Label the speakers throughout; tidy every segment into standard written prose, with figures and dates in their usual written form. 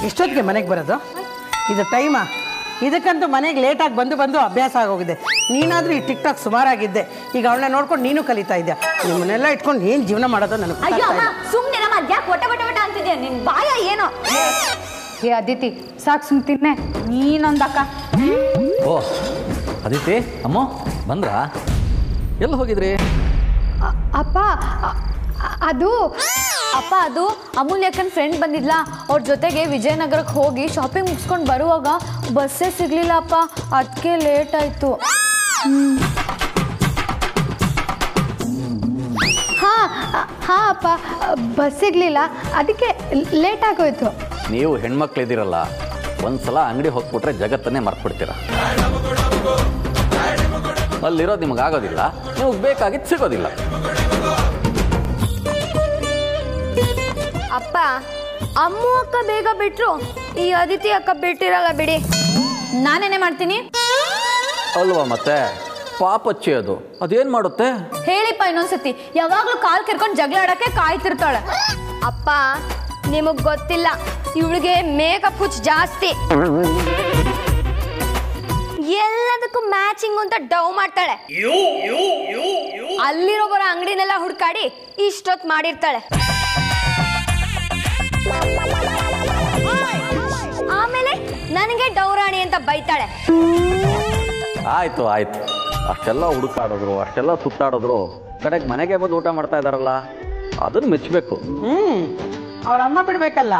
Speaker 1: ಇಷ್ಟೊತ್ತಿಗೆ ಮನೆಗೆ ಬರೋದು? ಇದು ಟೈಮಾ? ಇದಕ್ಕಂತೂ ಮನೆಗೆ ಲೇಟಾಗಿ ಬಂದು ಅಭ್ಯಾಸ ಆಗೋಗಿದೆ. ನೀನಾದರೂ ಈ ಟಿಕ್ ಟಾಕ್ ಸುಮಾರಾಗಿದ್ದೆ, ಈಗ ಅವಳನ್ನ ನೋಡ್ಕೊಂಡು ನೀನು ಕಲಿತಾ ಇದ್ದೆ. ನಿಮ್ಮನ್ನೆಲ್ಲ ಇಟ್ಕೊಂಡು ಏನು ಜೀವನ ಮಾಡೋದು ನನಗೆ.
Speaker 2: ಸುಮ್ಮನೆ ನಮ್ಮ ಅದ್ಯಾಕೆ ಒಟ ಒಟ ಒಟ ಅಂತಿದ್ಯಾ? ನಿನ್ನ ಬಾಯ ಏನೋ.
Speaker 3: ಏ ಅದಿತಿ, ಸಾಕು ಸುಮ್ತಿನ್ನೆ ನೀನೊಂದಕ್ಕ.
Speaker 4: ಓ ಅದಿತಿ, ಅಮ್ಮ ಬಂದ್ರಾ? ಎಲ್ಲಿ ಹೋಗಿದ್ರಿ?
Speaker 3: ಅಪ್ಪ ಅದು ಅಮೂಲ್ಯಕ್ಕನ ಫ್ರೆಂಡ್ ಬಂದಿದ್ಲ, ಅವ್ರ ಜೊತೆಗೆ ವಿಜಯನಗರಕ್ಕೆ ಹೋಗಿ ಶಾಪಿಂಗ್ ಮುಗಿಸ್ಕೊಂಡು ಬರುವಾಗ ಬಸ್ಸೇ ಸಿಗ್ಲಿಲ್ಲ ಅಪ್ಪ, ಅದಕ್ಕೆ ಲೇಟ್ ಆಯ್ತು. ಹಾ ಅಪ್ಪ, ಬಸ್ ಸಿಗ್ಲಿಲ್ಲ, ಅದಕ್ಕೆ ಲೇಟ್ ಆಗೋಯ್ತು.
Speaker 4: ನೀವು ಹೆಣ್ಮಕ್ಳಿದ್ದೀರಲ್ಲ, ಒಂದ್ಸಲ ಅಂಗಡಿ ಹೋಗ್ಬಿಟ್ರೆ ಜಗತ್ತನ್ನೇ ಮರ್ತ್ಬಿಡ್ತೀರ. ಅಲ್ಲಿರೋದು ನಿಮಗಾಗೋದಿಲ್ಲ, ನಿಮಗೆ ಬೇಕಾಗಿದ್ದು ಸಿಗೋದಿಲ್ಲ.
Speaker 2: ಅಪ್ಪ, ಅಮ್ಮು ಅಕ್ಕ ಬೇಗ ಬಿಟ್ರು, ಈ ಅದಿತಿ ಅಕ್ಕ ಬಿಟ್ಟಿರಲ್ಲ ಬಿಡಿ.
Speaker 3: ನಾನೇನೇ ಮಾಡ್ತೀನಿ
Speaker 4: ಅಲ್ವಾ? ಮತ್ತೆ ಪಾಪಚ್ಚಿ ಅದೇನ್ ಮಾಡುತ್ತೆ
Speaker 3: ಹೇಳಿಪ್ಪ ಇನ್ನೊಂದ್ಸತಿ. ಯಾವಾಗ್ಲೂ ಕಾಲ್ ಕೆರ್ಕೊಂಡು ಜಗಳ ಆಡಕ್ಕೆ ಕಾಯ್ತಿರ್ತಾಳೆ.
Speaker 2: ಅಪ್ಪ, ನಿಮಗ್ ಗೊತ್ತಿಲ್ಲ, ಇವಳಿಗೆ ಮೇಕಪ್ ಹುಚ್ಚು ಜಾಸ್ತಿ. ಎಲ್ಲದಕ್ಕೂ ಮ್ಯಾಚಿಂಗ್ ಅಂತ ಡವ್ ಮಾಡ್ತಾಳೆ. ಅಲ್ಲಿರೋ ಬರೋ ಅಂಗಡಿನೆಲ್ಲ ಹುಡ್ಕಾಡಿ ಇಷ್ಟೊತ್ತು ಮಾಡಿರ್ತಾಳೆ. ಆಮೇಲೆ ನನಗೆ ಡೌರಾಣಿ ಅಂತ ಬೈತಾಳೆ.
Speaker 4: ಆಯ್ತು ಅಷ್ಟೆಲ್ಲ ಹುಡುಕಾಡಿದ್ರು, ಅಷ್ಟೆಲ್ಲ ಸುತ್ತಾಡಿದ್ರು, ಕಡೆಗೆ ಮನೆಗೆ ಬಂದು ಊಟ ಮಾಡ್ತಾ ಇದಾರಲ್ಲ, ಅದನ್ನ ಮೆಚ್ಚಬೇಕು.
Speaker 1: ಅವ್ರ ಅಮ್ಮ ಬಿಡ್ಬೇಕಲ್ಲ.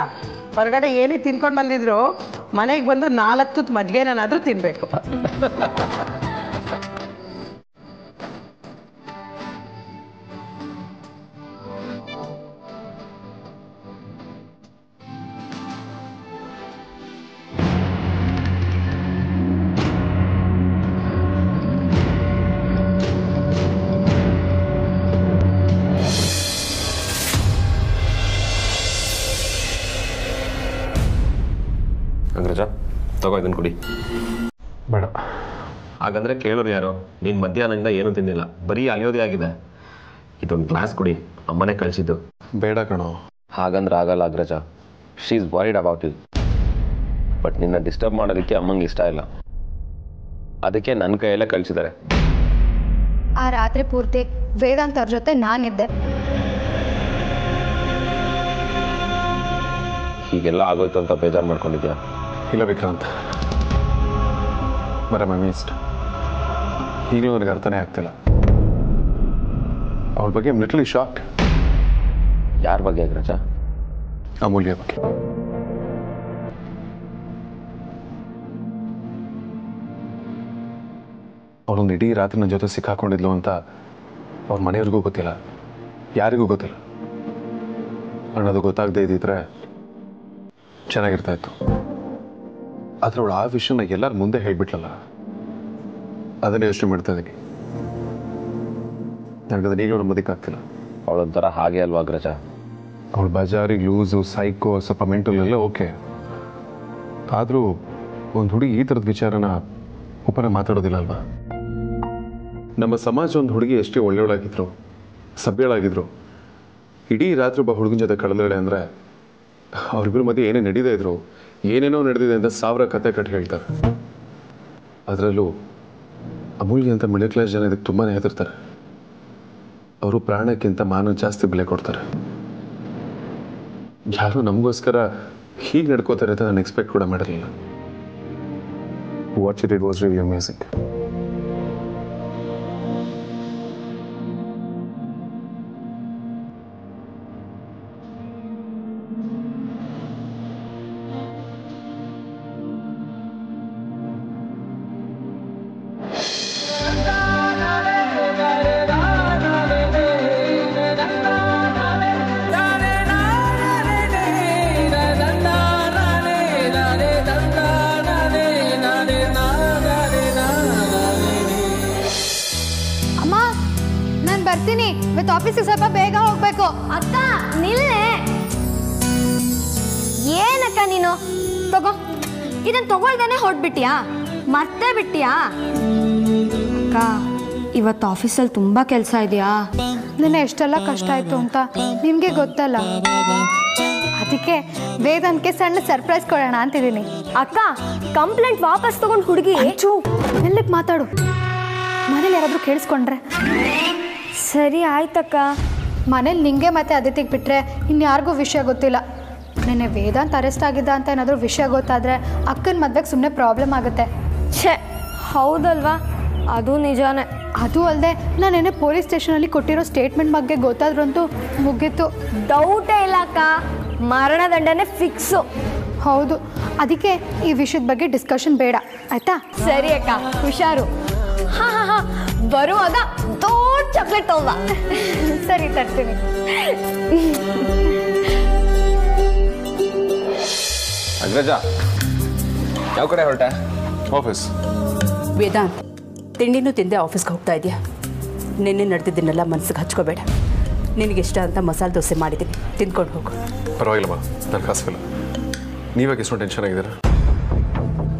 Speaker 1: ಹೊರಗಡೆ ಏನೇ ತಿನ್ಕೊಂಡು ಬಂದಿದ್ರು ಮನೆಗೆ ಬಂದು 4 ತುತ್ತು ಮಜ್ಜಿಗೆನಾದ್ರೂ ತಿನ್ಬೇಕು.
Speaker 5: ಅಂಗ್ರಜ, ತಗೋ ಇದನ್ನು ಕುಡಿ.
Speaker 6: ಬೇಡ.
Speaker 5: ಹಾಗಂದ್ರೆ ಕೇಳೋರು ಯಾರು? ನೀನು ಮಧ್ಯಾಹ್ನದಿಂದ ಏನೂ ತಿಂದಿಲ್ಲ, ಬರೀ ಅಲಿಯೋದೇ ಆಗಿದೆ. ಇದೊಂದು ಗ್ಲಾಸ್ ಕುಡಿ, ಅಮ್ಮನೇ ಕಳಿಸಿದ್ದು.
Speaker 6: ಬೇಡ ಕಣೋ.
Speaker 5: ಹಾಗಂದ್ರೆ ಆಗಲ್ಲ Agraja. She is worried about you. But ನಿನ್ನ ಡಿಸ್ಟರ್ಬ್ ಮಾಡೋದಕ್ಕೆ ಅಮ್ಮಂಗೆ ಇಷ್ಟ ಇಲ್ಲ, ಅದಕ್ಕೆ ನನ್ನ ಕೈಯಲ್ಲೇ ಕಳಿಸಿದ್ದಾರೆ.
Speaker 3: ಆ ರಾತ್ರಿ ಪೂರ್ತಿ ವೇದಾಂತ್ ಅವ್ರ ಜೊತೆ ನಾನಿದ್ದೆ.
Speaker 5: ಹೀಗೆಲ್ಲ ಆಗೋಯ್ತು ಅಂತ ಬೇಜಾರು ಮಾಡ್ಕೊಂಡಿದ್ಯಾ?
Speaker 6: ಇಲ್ಲ ವಿಕ್ರಾಂತ್, ಬರ ಮಮ್ಮಿ ಇಷ್ಟ. ಈಗಲೂ ನನಗೆ ಅರ್ಥನೇ ಆಗ್ತಿಲ್ಲ. ಅವಳ ಬಗ್ಗೆ ಲಿಟರಲಿ ಶಾಕ್.
Speaker 5: ಯಾರ ಬಗ್ಗೆ ಅಗ್ರಜ?
Speaker 6: ಅಮೂಲ್ಯ ಬಗ್ಗೆ. ಅವಳೊಂದು ಇಡೀ ರಾತ್ರಿ ನನ್ನ ಜೊತೆ ಸಿಕ್ಕಾಕೊಂಡಿದ್ಲು ಅಂತ ಅವ್ರ ಮನೆಯವ್ರಿಗೂ ಗೊತ್ತಿಲ್ಲ, ಯಾರಿಗೂ ಗೊತ್ತಿಲ್ಲ. ಅನ್ನೋದು ಗೊತ್ತಾಗದೇ ಇದ್ದಿದ್ರೆ ಚೆನ್ನಾಗಿರ್ತಾ ಇತ್ತು. ಆದರೆ ಅವಳು ಆ ವಿಷಯನ ಎಲ್ಲರ ಮುಂದೆ ಹೇಳ್ಬಿಟ್ಲಲ್ಲ, ಅದನ್ನೇ ಯೋಚನೆ ಮಾಡ್ತಾ ಇದ್ದೀನಿ. ನನಗದನ್ನ ಈಗ ನಂಬೋದಕ್ಕಾಗ್ತಿಲ್ಲ.
Speaker 5: ಅವಳೊಂಥರ ಹಾಗೆ ಅಲ್ವಾ ಅಗ್ರಜ?
Speaker 6: ಅವಳು ಬಜಾರಿಗೆ ಲೂಸು, ಸೈಕೋ, ಸ್ವಲ್ಪ ಮೆಂಟಲ್ ಎಲ್ಲ ಓಕೆ. ಆದರೂ ಒಂದು ಹುಡುಗಿ ಈ ಥರದ ವಿಚಾರನ ಒಪ್ಪನೆ ಮಾತಾಡೋದಿಲ್ಲ ಅಲ್ವಾ? ನಮ್ಮ ಸಮಾಜ ಒಂದು ಹುಡುಗಿ ಎಷ್ಟೇ ಒಳ್ಳೆಯವಳಾಗಿದ್ರು, ಸಭ್ಯಳಾಗಿದ್ರು, ಇಡೀ ರಾತ್ರಿ ಒಬ್ಬ ಹುಡುಗನ ಜೊತೆ ಕಳೆದಾಳೆ ಅಂದರೆ ಅವ್ರಿಬ್ಬರ ಮಧ್ಯೆ ಏನೇ ನಡೀದೇ ಇದ್ರು, ಏನೇನೋ ನಡೆದಿದೆ ಅಂತ 1000 ಕತೆ ಕಟ್ಟಿ ಹೇಳ್ತಾರೆ. ಅದರಲ್ಲೂ ಅಮೂಲ್ಯ ಅಂತ ಮಿಡಲ್ ಕ್ಲಾಸ್ ಜನ ಇದಕ್ಕೆ ತುಂಬಾ ಹೆದರ್ತಾರೆ. ಅವರು ಪ್ರಾಣಕ್ಕಿಂತ ಮಾನ ಜಾಸ್ತಿ ಬೆಲೆ ಕೊಡ್ತಾರೆ. ಯಾರು ನಮಗೋಸ್ಕರ ಹೀಗೆ ನಡ್ಕೋತಾರೆ ಅಂತ ನಾನು ಎಕ್ಸ್ಪೆಕ್ಟ್ ಕೂಡ ಮಾಡಿರಲಿಲ್ಲ. What it was really amazing.
Speaker 3: ಬರ್ತೀನಿ, ಇವತ್ತು ಆಫೀಸಿಗೆ ಸ್ವಲ್ಪ ಬೇಗ ಹೋಗ್ಬೇಕು.
Speaker 2: ಅಕ್ಕ ನಿಲ್ಲೆ. ಏನಕ್ಕ ನೀನು? ತಗೋ, ಇದನ್ನ ತಗೊಳ್ದೇನೆ ಹೊರಟ್ಬಿಟ್ಟಿಯಾ? ಮತ್ತೆ ಬಿಟ್ಟಿಯಾ?
Speaker 3: ಅಕ್ಕ, ಇವತ್ತು ಆಫೀಸಲ್ಲಿ ತುಂಬ ಕೆಲಸ ಇದೆಯಾ? ನೆನ್ನೆ ಎಷ್ಟೆಲ್ಲ ಕಷ್ಟ ಆಯಿತು ಅಂತ ನಿಮಗೆ ಗೊತ್ತಲ್ಲ.
Speaker 7: ಅದಕ್ಕೆ ವೇದಾಂತ್ಗೆ ಸಣ್ಣ ಸರ್ಪ್ರೈಸ್ ಕೊಡೋಣ ಅಂತಿದ್ದೀನಿ.
Speaker 2: ಅಕ್ಕ ಕಂಪ್ಲೇಂಟ್ ವಾಪಸ್ ತಗೊಂಡು ಹುಡುಗಿ
Speaker 7: ಮೆಲ್ಲಗೆ ಮಾತಾಡು, ಮನೇಲಿ ಯಾರಾದರೂ ಕೇಳಿಸ್ಕೊಂಡ್ರೆ.
Speaker 2: ಸರಿ ಆಯ್ತಕ್ಕ.
Speaker 7: ಮನೇಲಿ ನಿಂಗೆ ಮತ್ತೆ ಅದಿತಿಗೆ ಬಿಟ್ಟರೆ ಇನ್ಯಾರಿಗೂ ವಿಷಯ ಗೊತ್ತಿಲ್ಲ. ನೆನ್ನೆ ವೇದಾಂತ್ ಅರೆಸ್ಟ್ ಆಗಿದ್ದ ಅಂತ ಏನಾದರೂ ವಿಷಯ ಗೊತ್ತಾದರೆ ಅಕ್ಕನ ಮದ್ವೆಗೆ ಸುಮ್ಮನೆ ಪ್ರಾಬ್ಲಮ್ ಆಗುತ್ತೆ.
Speaker 2: ಛೇ ಹೌದಲ್ವಾ, ಅದು ನಿಜಾನೇ.
Speaker 7: ಅದು ಅಲ್ಲದೆ ನಾನು ನೆನ್ನೆ ಪೊಲೀಸ್ ಸ್ಟೇಷನಲ್ಲಿ ಕೊಟ್ಟಿರೋ ಸ್ಟೇಟ್ಮೆಂಟ್ ಬಗ್ಗೆ ಗೊತ್ತಾದ್ರಂತೂ ಮುಗೀತು.
Speaker 2: ಡೌಟೇ ಇಲ್ಲ ಅಕ್ಕ, ಮರಣದಂಡನೆ ಫಿಕ್ಸು.
Speaker 7: ಹೌದು, ಅದಕ್ಕೆ ಈ ವಿಷಯದ ಬಗ್ಗೆ ಡಿಸ್ಕಷನ್ ಬೇಡ ಆಯ್ತಾ?
Speaker 2: ಸರಿ ಅಕ್ಕ, ಹುಷಾರು. ಹಾ ಹಾ ಹಾ, ಬರುವಾಗ ದೊಡ್ಡ ಚಾಕ್ಲೇಟ್ ತಗೊಂಬ.
Speaker 7: ಸರಿ ತರ್ತೀನಿ.
Speaker 5: ಅಗ್ರಜ ಯಾವ ಕಡೆ ಹೊರಟೆ?
Speaker 6: ಆಫೀಸ್.
Speaker 8: ವೇದಾಂತ್, ತಿಂಡಿನೂ ತಿಂದೆ ಆಫೀಸ್ಗೆ ಹೋಗ್ತಾ ಇದೆಯಾ? ನಿನ್ನೆ ನಡೆದಿದ್ದನ್ನೆಲ್ಲ ಮನಸ್ಸಿಗೆ ಹಚ್ಕೋಬೇಡ. ನಿನಗಿಷ್ಟ ಅಂತ ಮಸಾಲೆ ದೋಸೆ ಮಾಡಿದ್ದೀನಿ, ತಿಂದ್ಕೊಂಡು ಹೋಗು.
Speaker 6: ಪರವಾಗಿಲ್ಲಮ್ಮ, ನಾನು ಕಾಸಿಲ್ಲ. ನೀವಾಗ ಎಷ್ಟು ಟೆನ್ಷನ್ ಆಗಿದ್ದೀರಾ?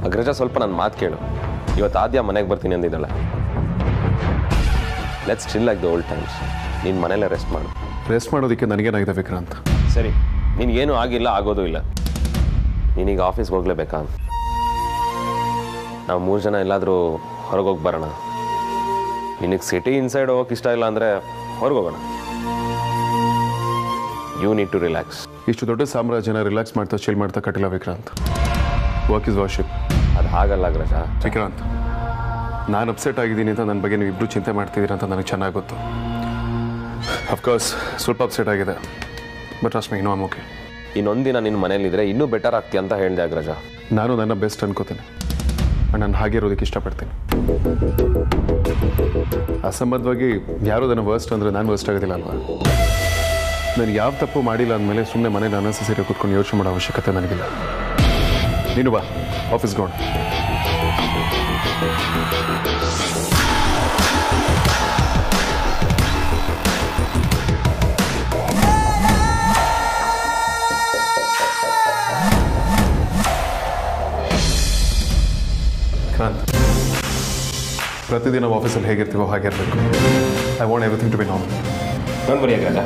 Speaker 5: ಅಗ್ರಜ ಸ್ವಲ್ಪ ನನ್ನ ಮಾತು ಕೇಳು. ಇವತ್ತು ಆದ್ಯ ಮನೆಗೆ ಬರ್ತೀನಿ ಅಂದಿದ್ದಾಳೆ. Let's chill like the old times. ನೀನು ಮನೇಲೆ ರೆಸ್ಟ್ ಮಾಡು.
Speaker 6: ರೆಸ್ಟ್ ಮಾಡೋದಕ್ಕೆ ನನಗೇನಾಗಿದೆ ವಿಕ್ರಾಂತ್?
Speaker 5: ಸರಿ, ನಿನಗೇನು ಆಗಿಲ್ಲ, ಆಗೋದು ಇಲ್ಲ. ನೀನೀಗ ಆಫೀಸ್ಗೆ ಹೋಗ್ಲೇಬೇಕಾ? ನಾವು 3 ಜನ ಎಲ್ಲಾದರೂ ಹೊರಗೋಗಿ ಬರೋಣ. ನಿನಗೆ ಸಿಟಿ ಇನ್ಸೈಡ್ ಹೋಗೋಕೆ ಇಷ್ಟ ಇಲ್ಲ ಅಂದರೆ ಹೊರಗೋಗೋಣ. You need to relax.
Speaker 6: ಇಷ್ಟು ದೊಡ್ಡ ಸಾಮ್ರಾಜ್ಯನ ರಿಲ್ಯಾಕ್ಸ್ ಮಾಡ್ತಾ ಚಿಲ್ ಮಾಡ್ತಾ ಕಟ್ಟಿಲ್ಲ ವಿಕ್ರಾಂತ್. Work is worship.
Speaker 5: ಅದು ಹಾಗಲ್ಲ ಅಗ್ರಜ.
Speaker 6: ವಿಕ್ರಾಂತ್, ನಾನು ಅಪ್ಸೆಟ್ ಆಗಿದ್ದೀನಿ ಅಂತ ನನ್ನ ಬಗ್ಗೆ ನೀವು ಇಬ್ಬರು ಚಿಂತೆ ಮಾಡ್ತಿದ್ದೀರ ಅಂತ ನನಗೆ ಚೆನ್ನಾಗಿ ಗೊತ್ತು. ಅಫ್ಕೋರ್ಸ್ ಸ್ವಲ್ಪ ಅಪ್ಸೆಟ್ ಆಗಿದೆ, ಬಟ್ ಅಷ್ಟು ಇನ್ನೂ ಓಕೆ.
Speaker 5: ಇನ್ನೊಂದಿನ ನಿನ್ನ ಮನೇಲಿದ್ರೆ ಇನ್ನೂ ಬೆಟರ್ ಆಗ್ತಿ ಅಂತ ಹೇಳಿದೆ ಅಗ್ರಜ.
Speaker 6: ನಾನು ನನ್ನ ಬೆಸ್ಟ್ ಅನ್ಕೋತೀನಿ, ನಾನು ಹಾಗೆ ಇರೋದಕ್ಕೆ ಇಷ್ಟಪಡ್ತೀನಿ. ಅಸಂಬದ್ಧವಾಗಿ ಯಾರು ನನ್ನ ವರ್ಸ್ಟ್ ಅಂದರೆ ನಾನು ವರ್ಸ್ಟ್ ಆಗೋದಿಲ್ಲ ಅಲ್ವಾ? ನಾನು ಯಾವ ತಪ್ಪು ಮಾಡಿಲ್ಲ ಅಂದಮೇಲೆ ಸುಮ್ಮನೆ ಮನೇಲಿ ಅನಸೆಸರಿ ಕೂತ್ಕೊಂಡು ಯೋಚನೆ ಮಾಡೋ ಅವಶ್ಯಕತೆ ನನಗಿಲ್ಲ. ನೀನು ಬಾ, ಆಫೀಸ್ಗೆ ಹೋಗೋಣ. ಕ್ರಾಂತ್, ಪ್ರತಿದಿನ ನಾವು ಆಫೀಸಲ್ಲಿ ಹೇಗಿರ್ತೀವೋ ಹಾಗೆ ಇರಬೇಕು. I want everything to be normal.
Speaker 5: ನಾನು ಬರೀ ಅಗ್ರಜ,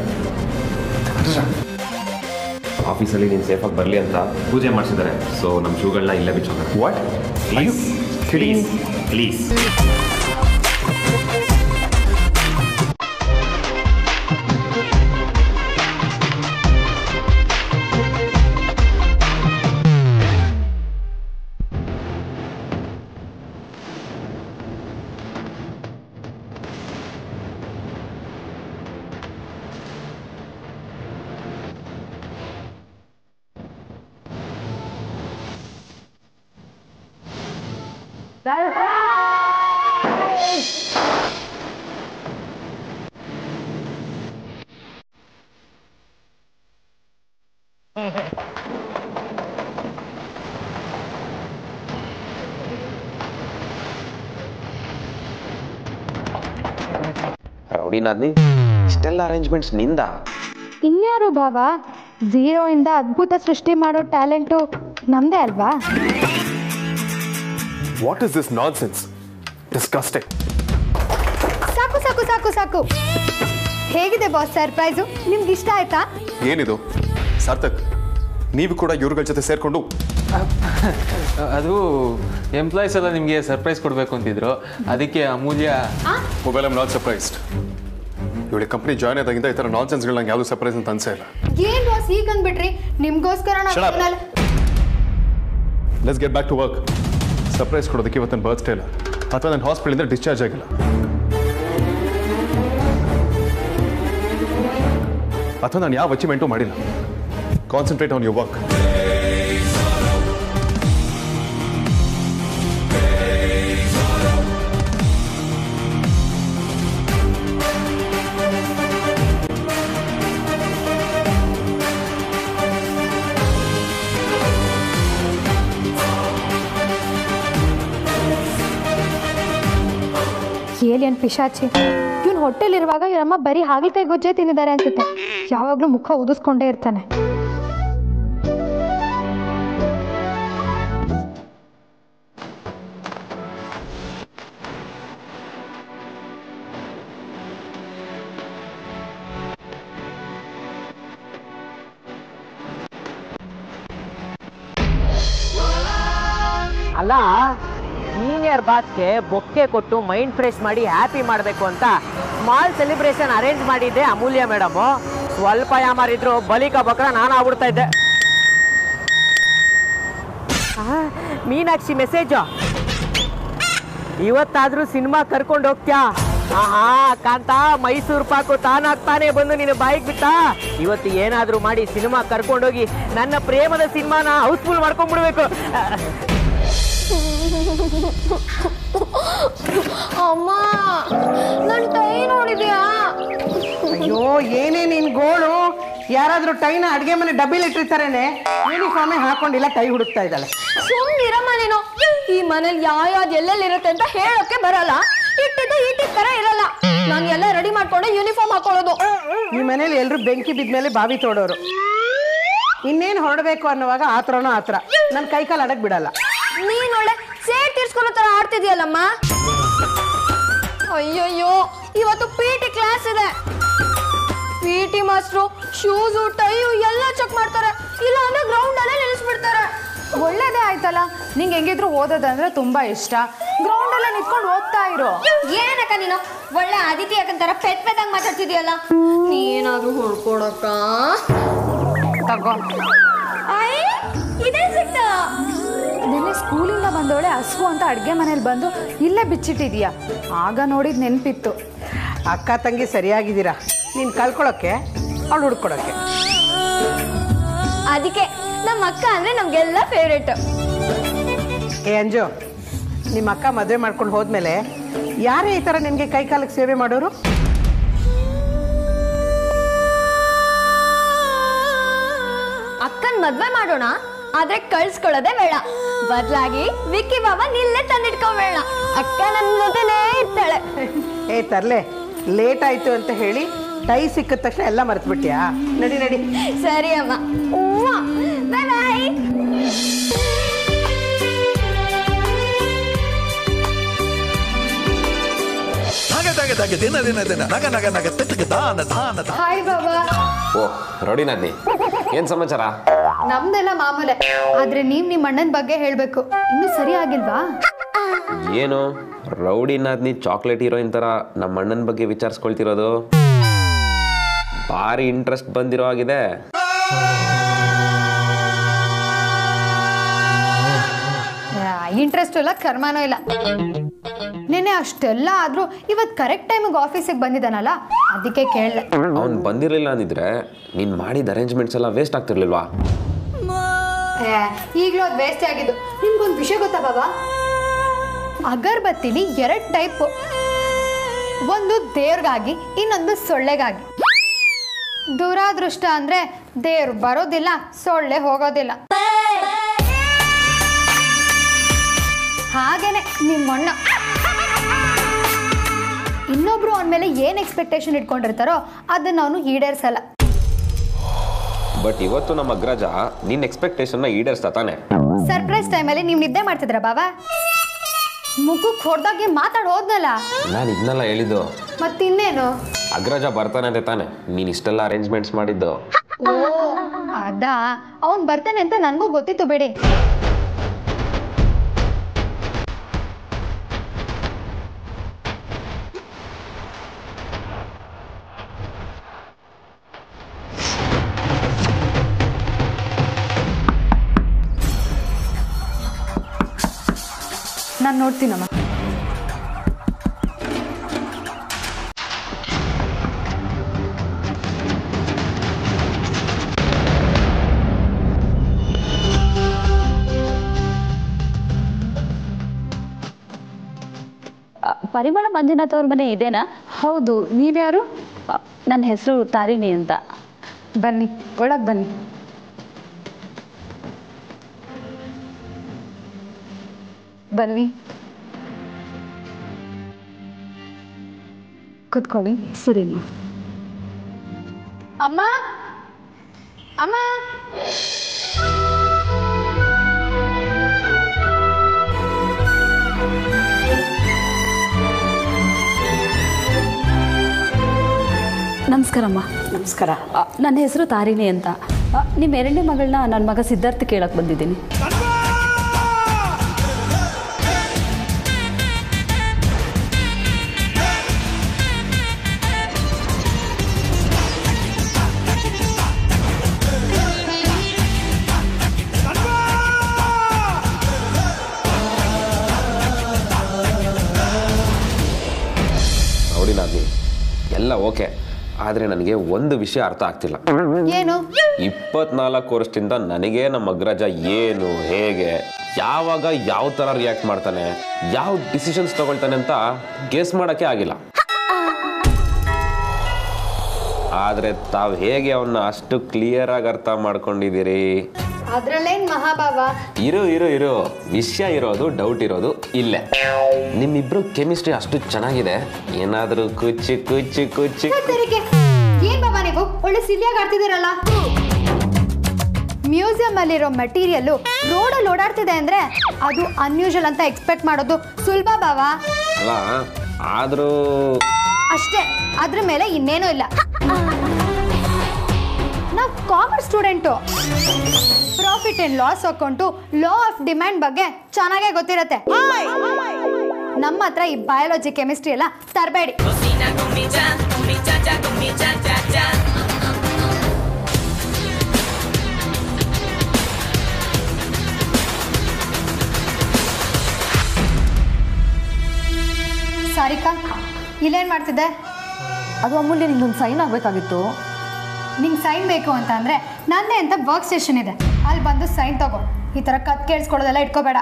Speaker 5: ಆಫೀಸಲ್ಲಿ ನೀನು ಸೇಫಾಗಿ ಬರಲಿ ಅಂತ ಪೂಜೆ ಮಾಡಿಸಿದ್ದಾರೆ. ಸೊ ನಮ್ಮ ಶೂಗಳನ್ನ ಇಲ್ಲೇ ಬಿಚ್ಚೋಣ.
Speaker 6: ವಾಟ್?
Speaker 5: Please please please. ರೌಡಿನಾದ್ನಿ, ಇಷ್ಟೆಲ್ಲ ಅರೇಂಜ್ಮೆಂಟ್ಸ್ ನಿಂದ?
Speaker 7: ಇನ್ಯಾರು ಭಾವ, ಝೀರೋ ಇಂದ ಅದ್ಭುತ ಸೃಷ್ಟಿ ಮಾಡೋ ಟ್ಯಾಲೆಂಟು ನಮ್ಮದೇ ಅಲ್ವಾ?
Speaker 6: What is this nonsense? Disgusting.
Speaker 7: ಸಾಕು ಸಾಕು ಸಾಕು ಸಾಕು. ಹೇಗಿದೆ ಬಾಸ್ ಸರ್ಪ್ರೈಸು? ನಿಮ್ಗೆ ಇಷ್ಟ ಆಯ್ತಾ?
Speaker 6: ಏನಿದು ಸಾರ್ಥಕ್, ನೀವು ಕೂಡ ಇವ್ರುಗಳ ಜೊತೆ ಸೇರಿಕೊಂಡು?
Speaker 9: ಅದು ಎಂಪ್ಲಾಯೀಸ್ ಎಲ್ಲ ನಿಮಗೆ ಸರ್ಪ್ರೈಸ್ ಕೊಡಬೇಕು ಅಂತಿದ್ರು, ಅದಕ್ಕೆ Amulya.
Speaker 6: Mobile I'm not surprised. ಇವಳಿಗೆ ಕಂಪ್ನಿ ಜಾಯ್ನ್ ಆದಾಗಿಂದ ಈ ಥರ ನಾನ್ಸೆನ್ಸ್ಗಳು ನಂಗೆ ಯಾವುದು ಸರ್ಪ್ರೈಸ್ ಅಂತ ಅನ್ಸೇ ಇಲ್ಲ.
Speaker 7: ಏನ್ ಬಾಸ್ ಹೀಗೆ ಅಂದ್ಬಿಟ್ರಿ? ನಿಮ್ಗೋಸ್ಕರ
Speaker 6: let's get back to work. Surprise ಕೊಡೋದಕ್ಕೆ ಇವತ್ತು ನನ್ನ ಬರ್ತ್ಡೇ ಇಲ್ಲ, ಅಥವಾ ನನ್ನ ಹಾಸ್ಪಿಟಲಿಂದ ಡಿಸ್ಚಾರ್ಜ್ ಆಗಿಲ್ಲ, ಅಥವಾ ನಾನು ಯಾವ ಅಚೀವ್ಮೆಂಟು ಮಾಡಿಲ್ಲ. Concentrate on your work.
Speaker 7: Alien ಪಿಶಾಚಿ ಇವನು ಹೊಟ್ಟೆಲಿರುವಾಗ ಇವರಮ್ಮ ಬರೀ ಹಾಗಲಕಾಯಿ ಗೊಜ್ಜೆ ತಿಂದಿದ್ದಾರೆ ಅನ್ಸುತ್ತೆ. ಯಾವಾಗಲೂ ಮುಖ ಉದಿಸ್ಕೊಂಡೇ ಇರ್ತಾನೆ.
Speaker 10: ಅಲ್ಲ ಸೀನಿಯರ್ ಬಾಸ್ಗೆ ಬೊಕ್ಕೆ ಕೊಟ್ಟು ಮೈಂಡ್ ಫ್ರೆಶ್ ಮಾಡಿ ಹ್ಯಾಪಿ ಮಾಡಬೇಕು ಅಂತ ಸ್ಮಾಲ್ ಸೆಲಿಬ್ರೇಷನ್ ಅರೇಂಜ್ ಮಾಡಿದ್ದೆ ಅಮೂಲ್ಯ ಮೇಡಮು. ಸ್ವಲ್ಪ ಯಾಮಾರಿದ್ರು ಬಲಿಕ ಬಕ್ರ ನಾನು ಆಗ್ಬಿಡ್ತಾ ಇದ್ದೆ. ಮೀನಾಕ್ಷಿ ಮೆಸೇಜು, ಇವತ್ತಾದ್ರೂ ಸಿನಿಮಾ ಕರ್ಕೊಂಡು ಹೋಗ್ತ್ಯಾ? ಆಹಾ ಕಾಂತ, ಮೈಸೂರು ಪಾಕು ತಾನಾಗ್ತಾನೆ ಬಂದು ನಿನ್ನ ಬಾಯಿಗೆ ಬಿಟ್ಟ. ಇವತ್ತು ಏನಾದ್ರೂ ಮಾಡಿ ಸಿನಿಮಾ ಕರ್ಕೊಂಡೋಗಿ ನನ್ನ ಪ್ರೇಮದ ಸಿನಿಮಾನ ಹೌಸ್ಫುಲ್ ಮಾಡ್ಕೊಂಡ್ಬಿಡ್ಬೇಕು.
Speaker 2: ಅಮ್ಮ ನನ್ನ ಟೈ ನೋಡಿದ್ಯಾ?
Speaker 1: ಅಯ್ಯೋ ಏನೇ ನಿನ್ ಗೋಳು, ಯಾರಾದ್ರೂ ಟೈನ ಅಡ್ಗೆ ಮನೆ ಡಬ್ಬಿಲಿ ಇಟ್ಟಿರ್ತಾರೇನೆ, ಯೂನಿಫಾರ್ಮೇ ಹಾಕೊಂಡಿಲ್ಲ ಟೈ ಹುಡುಕ್ತಾ ಇದ್ದಾಳೆ.
Speaker 2: ಸುಮ್ಮನಿರಮ್ಮ ನೀನು. ಈ ಮನೇಲಿ ಯಾವ್ದು ಎಲ್ಲೆಲ್ಲಿರುತ್ತೆ ಅಂತ ಹೇಳೋಕೆ ಬರಲ್ಲ. ಇಟ್ಟಿದ್ದು ಇಟ್ಟಿದ ತರ ಇರಲ್ಲ. ನಾನು ಎಲ್ಲ ರೆಡಿ ಮಾಡ್ಕೊಂಡು ಯೂನಿಫಾರ್ಮ್ ಹಾಕೊಳ್ಳೋದು.
Speaker 1: ಈ ಮನೇಲಿ ಎಲ್ರು ಬೆಂಕಿ ಬಿದ್ಮೇಲೆ ಬಾವಿ ತೋಡೋರು. ಇನ್ನೇನು ಹೊರಡಬೇಕು ಅನ್ನೋವಾಗ ಆತ್ರನೋ ಆತ್ರ, ನನ್ನ ಕೈಕಾಲು ಅಡಕ್ ಬಿಡಲ್ಲ.
Speaker 2: ನೀನ್ ಒಳ್ಳೆ ಸೇಟ್ ತೀರ್ಸ್ಕೊಳ್ಳೋ ತರ ಆಡ್ತಿದ್ಯಲ್ಲಮ್ಮ. ಅಯ್ಯಯ್ಯೋ, ಇವತ್ತು PT ಕ್ಲಾಸ್ ಇದೆ. PT ಮಾಸ್ಟ್ರು ಶೂಸು ಟೈಯು ಎಲ್ಲ ಚೆಕ್ ಮಾಡ್ತಾರೆ. ಇಲ್ಲ ಅಂದ್ರೆ ಗ್ರೌಂಡ್ ಅಲ್ಲೇ ನಿಲ್ಲಿಸ್ಬಿಡ್ತಾರೆ.
Speaker 3: ಒಳ್ಳೇದೇ ಆಯ್ತಲ್ಲ. ನಿಂಗೆ ಹೆಂಗಿದ್ರು ಓದೋದಂದ್ರೆ ತುಂಬಾ ಇಷ್ಟ. ಗ್ರೌಂಡ್ ಅಲ್ಲೇ ನಿಂತ್ಕೊಂಡು ಓದ್ತಾ ಇರೋ.
Speaker 2: ಏನಕ್ಕ ನೀನು ಒಳ್ಳೆ ಆದಿತಿ ಯಾಕಂತಾರ ಪೆದ್ದಂಗ್ ಮಾತಾಡ್ತಿದ್ಯಲ್ಲ. ನೀನಾದ್ರೂ ಹೊಡ್ಕೊಡಕ್ಕ.
Speaker 3: ತಗೋ.
Speaker 2: ಇದೇ ಸಿಕ್ತಾ?
Speaker 3: ನಿನ್ನೆ ಸ್ಕೂಲಿಂದ ಬಂದವಳೆ ಹಸು ಅಂತ ಅಡ್ಗೆ ಮನೇಲಿ ಬಂದು ಇಲ್ಲೇ ಬಿಚ್ಚಿಟ್ಟಿದೀಯಾ. ಆಗ ನೋಡಿದ್ ನೆನ್ಪಿತ್ತು.
Speaker 1: ಅಕ್ಕ ತಂಗಿ ಸರಿಯಾಗಿದ್ದೀರಾ. ನೀನ್ ಕಳ್ಕೊಳಕ್ಕೆ, ಅವಳು ಹುಡ್ಕೊಳಕ್ಕೆ.
Speaker 2: ಅದಕ್ಕೆ ನಮ್ಮ ಅಕ್ಕ ಅಂದ್ರೆ ನಮ್ಗೆಲ್ಲ ಫೇವ್ರೇಟ್.
Speaker 1: ಏ ಅಂಜು, ನಿಮ್ಮ ಅಕ್ಕ ಮದುವೆ ಮಾಡ್ಕೊಂಡು ಹೋದ್ಮೇಲೆ ಯಾರೇ ಈ ಥರ ನಿನಗೆ ಕೈ ಕಾಲಕ್ಕೆ ಸೇವೆ ಮಾಡೋರು?
Speaker 2: ಅಕ್ಕನ್ ಮದ್ವೆ ಮಾಡೋಣ, ಆದ್ರೆ ಕಳ್ಸ್ಕೊಳ್ಳೋದೇ ಬೇಡ. ಬದಲಾಗಿ ವಿಕ್ಕಿ ಬಾಬಾ ನಿಲ್ಲೇ ತಂದಿಟ್ಕೋಬೇಡ. ಅಕ್ಕ ನನ್ನ ಜೊತೆಲೇ ಇರ್ತಾಳೆ.
Speaker 1: ಏ ತರ್ಲೆ, ಲೇಟ್ ಆಯ್ತು ಅಂತ ಹೇಳಿ ಟೈ ಸಿಕ್ಕಿದ ತಕ್ಷಣ ಎಲ್ಲ ಮರ್ತ್ಬಿಟ್ಯಾ? ನಡಿ ನಡಿ.
Speaker 2: ಸರಿ ಅಮ್ಮ. ಬಾಯ್ ಬಾಯ್.
Speaker 7: ಹಾಯ್ ಬಾಬಾ.
Speaker 5: ಓ ರೌಡಿ ನಾದ್ನಿ, ಏನ್ ಸಮಾಚಾರ?
Speaker 7: ನಮ್ದೆಲ್ಲ ಮಾಮೂಲೆ. ಆದ್ರೆ ನೀವ್ ನಿಮ್ ಅಣ್ಣನ ಬಗ್ಗೆ ಹೇಳ್ಬೇಕು. ಇನ್ನೂ ಸರಿ ಆಗಿಲ್ವಾ?
Speaker 5: ಏನು ರೌಡಿ ನಾದ್ನಿ ಚಾಕ್ಲೇಟ್ ಹೀರೋಯಿನ್ ತರ ನಮ್ಮ ಅಣ್ಣನ ಬಗ್ಗೆ ವಿಚಾರಿಸ್ಕೊಳ್ತಿರೋದು? ಭಾರಿ ಇಂಟ್ರೆಸ್ಟ್ ಬಂದಿರೋ ಆಗಿದೆ.
Speaker 7: ಇಂಟ್ರೆಸ್ಟ್ ಇಲ್ಲ, ಕರ್ಮನೂ ಇಲ್ಲ. ನೆನೆ ಅಷ್ಟೆಲ್ಲ ಆದ್ರೂ ಇವತ್ತು ಕರೆಕ್ಟ್ ಟೈಮಿಗೆ ಆಫೀಸಿಗೆ ಬಂದಿದ್ದಾನಲ್ಲ, ಅದಕ್ಕೆ ಕೇಳಿದೆ.
Speaker 5: ಅವ್ನು ಬಂದಿರಲಿಲ್ಲ ಅಂದಿದ್ರೆ ನೀನು ಮಾಡಿದ ಅರೇಂಜ್ಮೆಂಟ್ಸ್ ಎಲ್ಲ ವೇಸ್ಟ್ ಆಗ್ತಿರ್ಲಿಲ್ವಾ?
Speaker 7: ಈಗಲೂ ಅದು ವೇಸ್ಟ್ ಆಗಿದ್ದು. ನಿಮ್ಗೊಂದು ವಿಷಯ ಗೊತ್ತಾ ಬಾಬಾ? ಅಗರ್ಬತ್ತಿಲಿ 2 ಟೈಪ್. ಒಂದು ದೇವ್ರಿಗಾಗಿ, ಇನ್ನೊಂದು ಸೊಳ್ಳೆಗಾಗಿ. ದುರಾದೃಷ್ಟ ಅಂದ್ರೆ ದೇವ್ರು ಬರೋದಿಲ್ಲ, ಸೊಳ್ಳೆ ಹೋಗೋದಿಲ್ಲ. ಹಾಗೇನೆ ನಿಮ್ಮಣ್ಣ ಇನ್ನೊಬ್ರು ಅವನ ಮೇಲೆ ಏನ್ ಎಕ್ಸ್ಪೆಕ್ಟೇಷನ್ ಇಟ್ಕೊಂಡಿರ್ತಾರೋ ಅದನ್ನ ಅವನು ಈಡೇರಿಸಲ್ಲ.
Speaker 5: ಬಟ್ ಇವತ್ತು ನಮ್ಮ ಅಗ್ರಜ ನಿನ್ನ ಎಕ್ಸ್ಪೆಕ್ಟೇಷನ್ನ ಈಡೇರಿಸ್ತಾ ತಾನೆ?
Speaker 7: ಸರ್ಪ್ರೈಸ್ ಟೈಮಲ್ಲಿ ನೀವು ನಿದ್ದೆ ಮಾಡ್ತಿದ್ರ ಬಾಬಾ? ಮುಖಕ್ಕೆ ಹೊಡೆದಾಗೆ ಮಾತಾಡ್ ಹೋದ್ನಲ್ಲ.
Speaker 5: ನಾನು ಇದನ್ನೆಲ್ಲ ಹೇಳಿದ್ದು.
Speaker 7: ಮತ್ತಿನ್ನೇನು?
Speaker 5: ಅಗ್ರಜ ಬರ್ತಾನೆ ಅಂತ ತಾನೆ ನೀನು ಇಷ್ಟೆಲ್ಲ ಅರೇಂಜ್ಮೆಂಟ್ಸ್ ಮಾಡಿದ್ದು?
Speaker 7: ಓ ಅದಾ, ಅವನ್ ಬರ್ತಾನೆ ಅಂತ ನನಗೂ ಗೊತ್ತಿತ್ತು ಬಿಡಿ.
Speaker 3: ನಾನು ನೋಡ್ತೀನಮ್ಮ.
Speaker 11: ಪರಿಮಳ ಮಂಜುನಾಥ್ ಅವ್ರ ಮನೆ ಇದೇನಾ?
Speaker 3: ಹೌದು, ನೀವ್ಯಾರು?
Speaker 11: ನನ್ನ ಹೆಸರು ತಾರಿಣಿ ಅಂತ.
Speaker 3: ಬನ್ನಿ, ಒಳಗೆ ಬನ್ನಿ. ಬನ್ನಿ, ಕೂತ್ಕೊಳ್ಳಿ.
Speaker 11: ಸರಿ.
Speaker 3: ಅಮ್ಮ, ಅಮ್ಮ.
Speaker 11: ನಮಸ್ಕಾರಮ್ಮ.
Speaker 1: ನಮಸ್ಕಾರ.
Speaker 11: ನನ್ನ ಹೆಸರು ತಾರಿಣಿ ಅಂತ. ನಿಮ್ಮ 2ನೇ ಮಗಳನ್ನ ನನ್ನ ಮಗ ಸಿದ್ಧಾರ್ಥ ಕೇಳಕ್ಕೆ ಬಂದಿದ್ದೀನಿ.
Speaker 5: ಎಲ್ಲ ಓಕೆ, ಆದರೆ ನನಗೆ ಒಂದು ವಿಷಯ ಅರ್ಥ ಆಗ್ತಿಲ್ಲ.
Speaker 7: ಏನು?
Speaker 5: 24 ವರ್ಷದಿಂದ ನನಗೆ ನಮ್ಮ ಅಗ್ರಜ ಏನು, ಹೇಗೆ, ಯಾವಾಗ ಯಾವ ಥರ ರಿಯಾಕ್ಟ್ ಮಾಡ್ತಾನೆ, ಯಾವ ಡಿಸಿಷನ್ಸ್ ತಗೊಳ್ತಾನೆ ಅಂತ ಗೆಸ್ ಮಾಡೋಕ್ಕೆ ಆಗಿಲ್ಲ. ಆದರೆ ತಾವು ಹೇಗೆ ಅವನ್ನ ಅಷ್ಟು ಕ್ಲಿಯರ್ ಆಗಿ ಅರ್ಥ ಮಾಡ್ಕೊಂಡಿದ್ದೀರಿ?
Speaker 7: ಅದ್ರಲ್ಲೇನ್ ಮಹಾಭಾವ?
Speaker 5: ಇರು ವಿಷಯ ಇರೋದು, ಡೌಟ್ ಇರೋದು ಇಲ್ಲೇ. ನಿಮ್ಮಿಬ್ರು ಕೆಮಿಸ್ಟ್ರಿ ಅಷ್ಟು ಚೆನ್ನಾಗಿದೆ, ಏನಾದರೂ ಕುಚ್ಚಿ
Speaker 7: ಏನ್ ಬಾಬಾ ನೀವು ಒಳ್ಳೆ ಸಿಲಿಯಾಗಿ ಆಡ್ತಿದ್ದೀರಲ್ಲ. ಮ್ಯೂಸಿಯಂ ಅಲ್ಲಿರೋ ಮೆಟೀರಿಯಲ್ ರೋಡಲ್ಲಿ ಓಡಾಡ್ತಿದೆ ಅಂದ್ರೆ ಅದು ಅನ್ಯೂಶಲ್ ಅಂತ ಎಕ್ಸ್ಪೆಕ್ಟ್ ಮಾಡೋದು ಸುಲಭ ಬಾವಾ.
Speaker 5: ಅಲ್ಲ, ಆದ್ರೂ
Speaker 7: ಅಷ್ಟೇ, ಅದ್ರ ಮೇಲೆ ಇನ್ನೇನೂ ಇಲ್ಲ. ನಾವು commerce student, profit and loss account, law of demand ಬಗ್ಗೆ ಚೆನ್ನಾಗೇ ಗೊತ್ತಿರತ್ತೆ. ನಮ್ಮ ಹತ್ರ ಈ ಬಯಾಲಜಿ ಕೆಮಿಸ್ಟ್ರಿ ಎಲ್ಲ ತರಬೇಡಿ. ಸಾರಿಕಾ, ಇಲ್ಲೇನು ಮಾಡ್ತಿದ್ದೆ?
Speaker 3: ಅದು ಅಮೂಲ್ಯ, ನಿಂಗೊಂದು ಸೈನ್ ಆಗಬೇಕಾಗಿತ್ತು.
Speaker 7: ನಿಂಗೆ ಸೈನ್ ಬೇಕು ಅಂತ ಅಂದರೆ ನನ್ನೇ ಅಂತ ವರ್ಕ್ ಸ್ಟೇಷನ್ ಇದೆ, ಅಲ್ಲಿ ಬಂದು ಸೈನ್ ತಗೋ. ಈ ಥರ ಕತ್ ಕೇಳಿಸ್ಕೊಳ್ಳೋದೆಲ್ಲ ಇಟ್ಕೋಬೇಡ.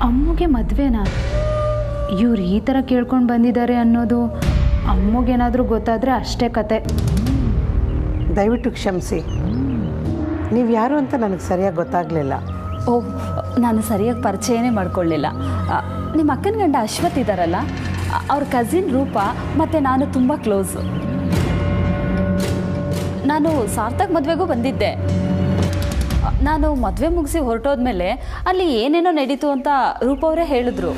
Speaker 3: ಅಮ್ಮಗೆ ಮದುವೆನಾ? ಇವ್ರು ಈ ಥರ ಕೇಳ್ಕೊಂಡು ಬಂದಿದ್ದಾರೆ ಅನ್ನೋದು ಅಮ್ಮಗೇನಾದರೂ ಗೊತ್ತಾದರೆ ಅಷ್ಟೇ ಕತೆ.
Speaker 1: ದಯವಿಟ್ಟು ಕ್ಷಮಿಸಿ, ನೀವು ಯಾರು ಅಂತ ನನಗೆ ಸರಿಯಾಗಿ ಗೊತ್ತಾಗಲಿಲ್ಲ.
Speaker 11: ಓಹ್, ನಾನು ಸರಿಯಾಗಿ ಪರಿಚಯನೇ ಮಾಡ್ಕೊಳ್ಳಿಲ್ಲ. ನಿಮ್ಮ ಅಕ್ಕನ ಗಂಡ ಅಶ್ವಥ್ ಇದ್ದಾರಲ್ಲ, ಅವ್ರ ಕಸಿನ್ ರೂಪ ಮತ್ತು ನಾನು ತುಂಬ ಕ್ಲೋಸು. ನಾನು ಸಾರ್ಥಕ್ ಮದುವೆಗೂ ಬಂದಿದ್ದೆ. ನಾನು ಮದುವೆ ಮುಗಿಸಿ ಹೊರಟೋದ್ಮೇಲೆ ಅಲ್ಲಿ ಏನೇನೋ ನಡೀತು ಅಂತ ರೂಪ ಅವರೇ ಹೇಳಿದ್ರು.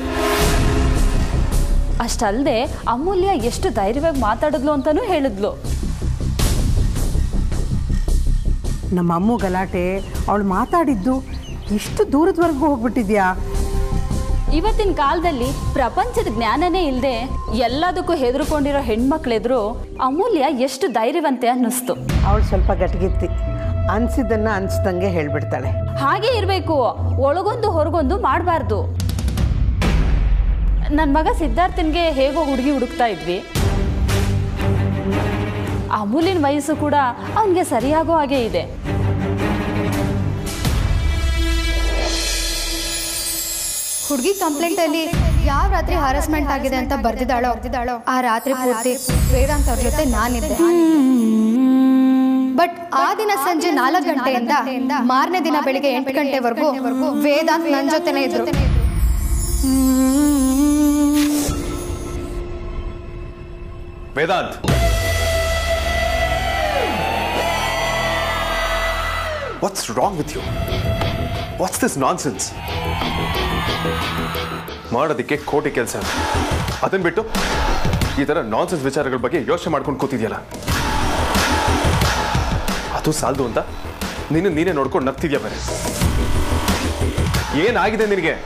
Speaker 11: ಅಷ್ಟಲ್ಲದೆ ಅಮೂಲ್ಯ ಎಷ್ಟು ಧೈರ್ಯವಾಗಿ ಮಾತಾಡಿದ್ಲು ಅಂತಲೂ ಹೇಳಿದ್ಲು.
Speaker 1: ನಮ್ಮ ಅಮ್ಮು ಗಲಾಟೆ, ಅವಳು ಮಾತಾಡಿದ್ದು ಇಷ್ಟು ದೂರದವರೆಗೂ ಹೋಗ್ಬಿಟ್ಟಿದ್ಯಾ?
Speaker 11: ಇವತ್ತಿನ ಕಾಲದಲ್ಲಿ ಪ್ರಪಂಚದ ಜ್ಞಾನನೇ ಇಲ್ಲದೆ ಎಲ್ಲದಕ್ಕೂ ಹೆದರ್ಕೊಂಡಿರೋ ಹೆಣ್ಮಕ್ಳೆದ್ರು ಅಮೂಲ್ಯ ಎಷ್ಟು ಧೈರ್ಯವಂತೆ ಅನ್ನಿಸ್ತು.
Speaker 1: ಅವಳು ಸ್ವಲ್ಪ ಗಟ್ಟಿಗಿತ್ತಿ, ಅನ್ಸಿದ್ದನ್ನು ಅನ್ಸ್ದಂಗೆ ಹೇಳ್ಬಿಡ್ತಾಳೆ.
Speaker 11: ಹಾಗೆ ಇರಬೇಕು, ಒಳಗೊಂದು ಹೊರಗೊಂದು ಮಾಡಬಾರ್ದು. ನನ್ನ ಮಗ ಸಿದ್ಧಾರ್ಥನ್ಗೆ ಹೇಗೋ ಹುಡುಗಿ ಹುಡುಕ್ತಾ ಇದ್ವಿ. ಅಮೂಲ್ಯನ ವಯಸ್ಸು ಕೂಡ ಅವನಿಗೆ ಸರಿಯಾಗೋ ಹಾಗೆ ಇದೆ.
Speaker 7: ಹುಡುಗಿ ಕಂಪ್ಲೇಂಟಲ್ಲಿ ಯಾವ ರಾತ್ರಿ ಹರಾಸ್ಮೆಂಟ್ ಆಗಿದೆ ಅಂತ ಬರ್ದಿದ್ದಾಳೋ ಆ ರಾತ್ರಿ ಪೂರ್ತಿ ವೇದಾಂತ್ ಅವ್ರ ಜೊತೆ ನಾನಿದ್ದೆ. ಬಟ್ ಆ ದಿನ ಸಂಜೆ 4 ಗಂಟೆಯಿಂದ ಮಾರನೇ ದಿನ ಬೆಳಿಗ್ಗೆ 8 ಗಂಟೆವರೆಗೂ ವೇದಾಂತ್ ನನ್ನ ಜೊತೆನೇ ಇದ್ರು.
Speaker 6: Vedant, what's wrong with you? What's this nonsense? ಮಾಡೋದಕ್ಕೆ ಕೋಟಿ ಕೆಲಸ, ಅದನ್ನ ಬಿಟ್ಟು ಈ ಥರ ನಾನ್ಸೆನ್ಸ್ ವಿಚಾರಗಳ ಬಗ್ಗೆ ಯೋಚನೆ ಮಾಡ್ಕೊಂಡು ಕೂತಿದ್ಯಲ್ಲ, ಅದು ಸಾಲದು ಅಂತ ನೀನೇ ನೋಡ್ಕೊಂಡು ನಗ್ತಿದ್ಯಾ ಬೇರೆ. ಏನಾಗಿದೆ ನಿನಗೆ?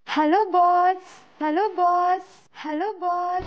Speaker 7: Hello boss, hello boss, hello boss.